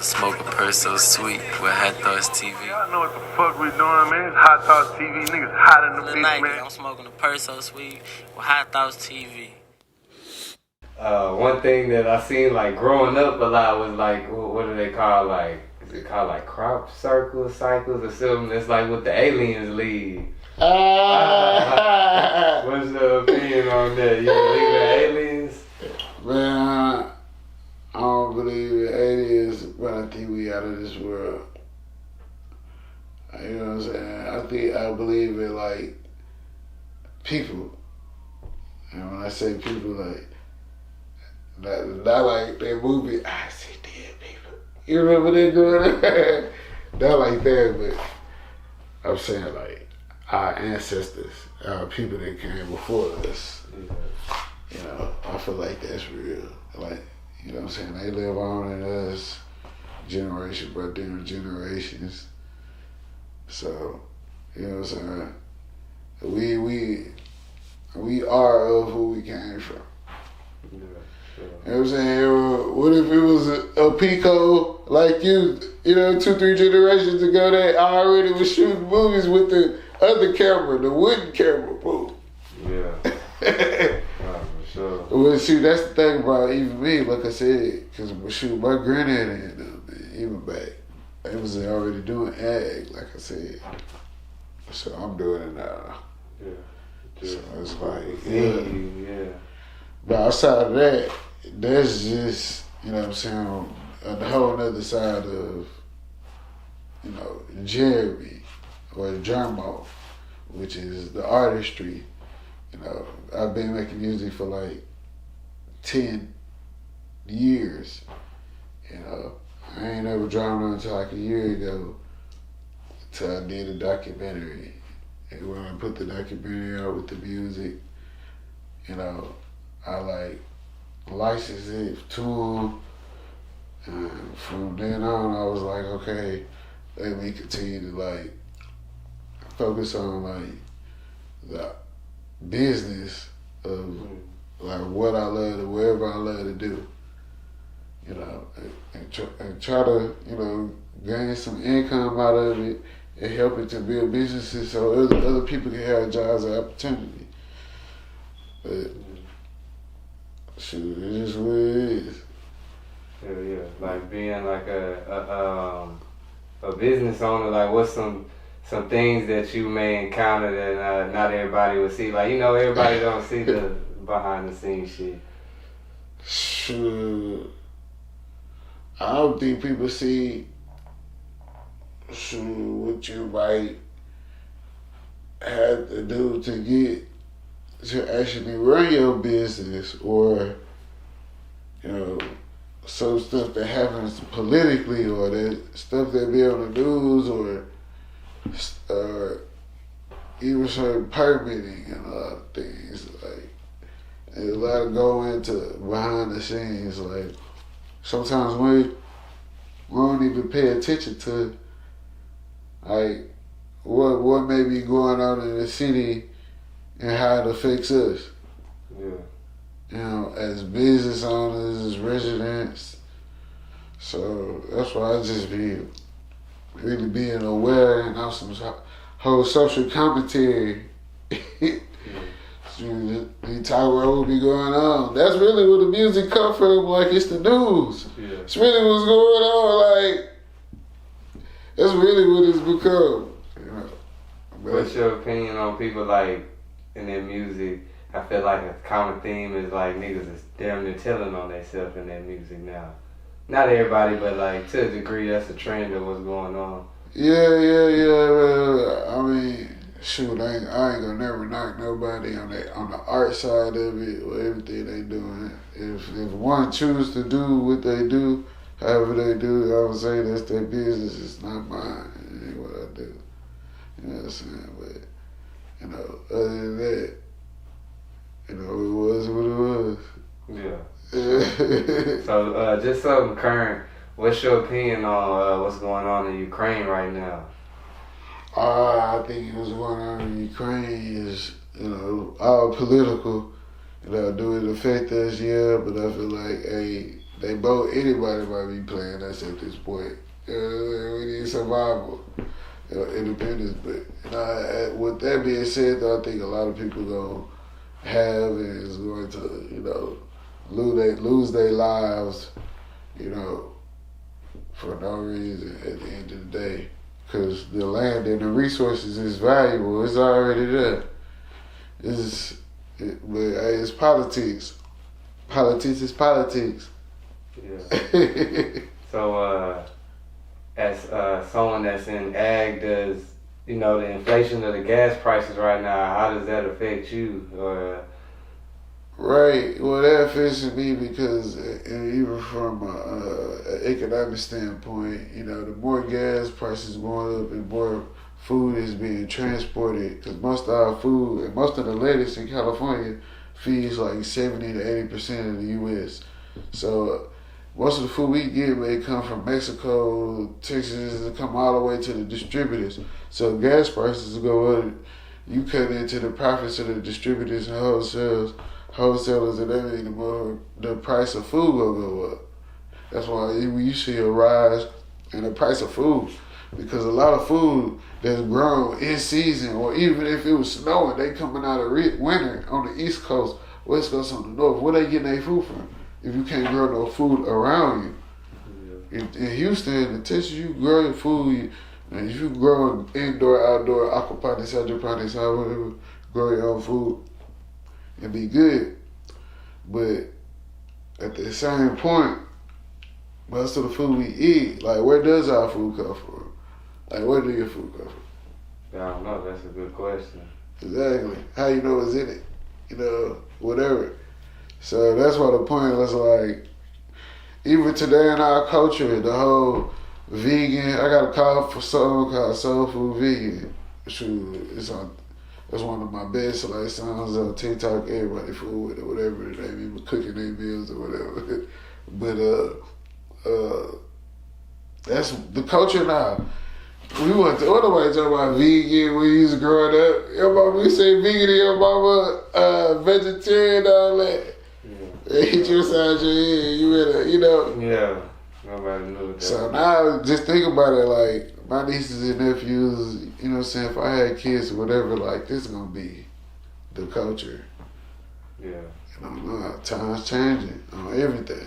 Smoke a purse so sweet with HighThoughtsTV. Y'all know what the fuck we doing, man. It's HighThoughtsTV. Niggas hot in the bitch, man. I'm smoking a purse so sweet with HighThoughtsTV. One thing that I seen like growing up a lot was like, what do they call, like, is it called like crop cycles or something? It's like what the aliens lead. What's your opinion on that? You believe in aliens? Man, I don't believe in aliens, but I think we out of this world. You know what I'm saying? I believe in like people. And when I say people, like, not like that movie, I see dead people. You remember that doing that? Not like that, but I'm saying like our ancestors, our people that came before us. You know, I feel like that's real. Like, you know what I'm saying? They live on in us, generation by different generations. So, you know what I'm saying? We are of who we came from. Yeah, sure. You know what I'm saying? What if it was a Pico like you know, 2-3 generations ago that already was shooting movies with the other camera, the wooden camera, boo. Yeah. For sure. Well, shoot, that's the thing about even me, like I said, because shoot, my granddaddy and them, even back, they was already doing ag, like I said. So I'm doing it now. Yeah. So it's like, yeah. But outside of that, that's just, you know what I'm saying, on the whole other side of, you know, Jeremy or Jermo, which is the artistry. You know, I've been making music for like 10 years. You know, I ain't never dropped on until like a year ago until I did a documentary. And when I put the documentary out with the music, you know, I like licensed it to them. And from then on, I was like, okay, let me continue to like focus on like the business of like what I love to, whatever I love to do, you know, and try to, you know, gain some income out of it and help it to build businesses so other people can have jobs and opportunity. But shoot, it is what it is. Yeah. Like being like a business owner, like what's some things that you may encounter that not everybody will see? Like, you know, everybody don't see the behind the scenes shit. Shoot, I don't think people see what you might have to do to get to actually run your business, or, you know, some stuff that happens politically, or that stuff that be on the news, or even certain permitting and a lot of things. Like, there's a lot of go into behind the scenes. Like, sometimes we don't even pay attention to like what may be going on in the city and how it affects us. Yeah. You know, as business owners, as residents. So that's why I just be really being aware and on some whole social commentary. So you talk about what be going on. That's really where the music come from. Like, it's the news. Yeah. It's really what's going on. Like, that's really what it's become. You know. What's your opinion on people like in their music? I feel like a common theme is like niggas is damn near telling on themselves in their music now. Not everybody, but like to a degree, that's a trend of what's going on. Yeah. I mean, shoot, I ain't gonna never knock nobody on the art side of it or everything they doing. If one choose to do what they do, however they do, I would say that's their business. It's not mine. It ain't what I do. You know what I'm saying? But, you know, other than that, you know, it was what it was. Yeah. So, just something current. What's your opinion on what's going on in Ukraine right now? I think what's going on in Ukraine is, you know, all political. You know, do it affect us? Yeah, but I feel like, hey, anybody might be playing us at this point. We need survival, independence. But with that being said, though, I think a lot of people gonna have and is going to, lose their lives, for no reason at the end of the day. Because the land and the resources is valuable. It's already there. But it's politics. Politics is politics. Yeah. So, as someone that's in ag, does the inflation of the gas prices right now? How does that affect you? Right. Well, that affects me because even from an economic standpoint, the more gas prices going up and more food is being transported, because most of our food and most of the lettuce in California feeds like 70 to 80% of the U.S. So most of the food we get may come from Mexico, Texas, and come all the way to the distributors. So gas prices go up. You cut into the profits of the distributors and wholesalers, and that means the price of food will go up. That's why you see a rise in the price of food, because a lot of food that's grown in season, or even if it was snowing, they coming out of winter on the East Coast, West Coast, on the North. Where they getting their food from? If you can't grow no food around you. In Houston, in Texas, you grow your food. And if you grow indoor, outdoor, aquaponics, hydroponics, however, grow your own food and be good. But at the same point, most of the food we eat, like, where does our food come from? Like, where do your food come from? I don't know. That's a good question. Exactly. How you know it's in it? Whatever. So that's why the point was like, even today in our culture, the whole vegan, I got a call for something called Soul Food Vegan. Shoot, that's one of my best songs on TikTok. Everybody food with it, whatever they be cooking their meals or whatever. But that's the culture now. We want to, what nobody talking about vegan when you was growing up? Your mama, we say vegan and your mama vegetarian and all that. They hit you inside your head, you better, Yeah, nobody knew that. So now, just think about it, like, my nieces and nephews, if I had kids or whatever, like, this is going to be the culture. Yeah. Time's changing on everything.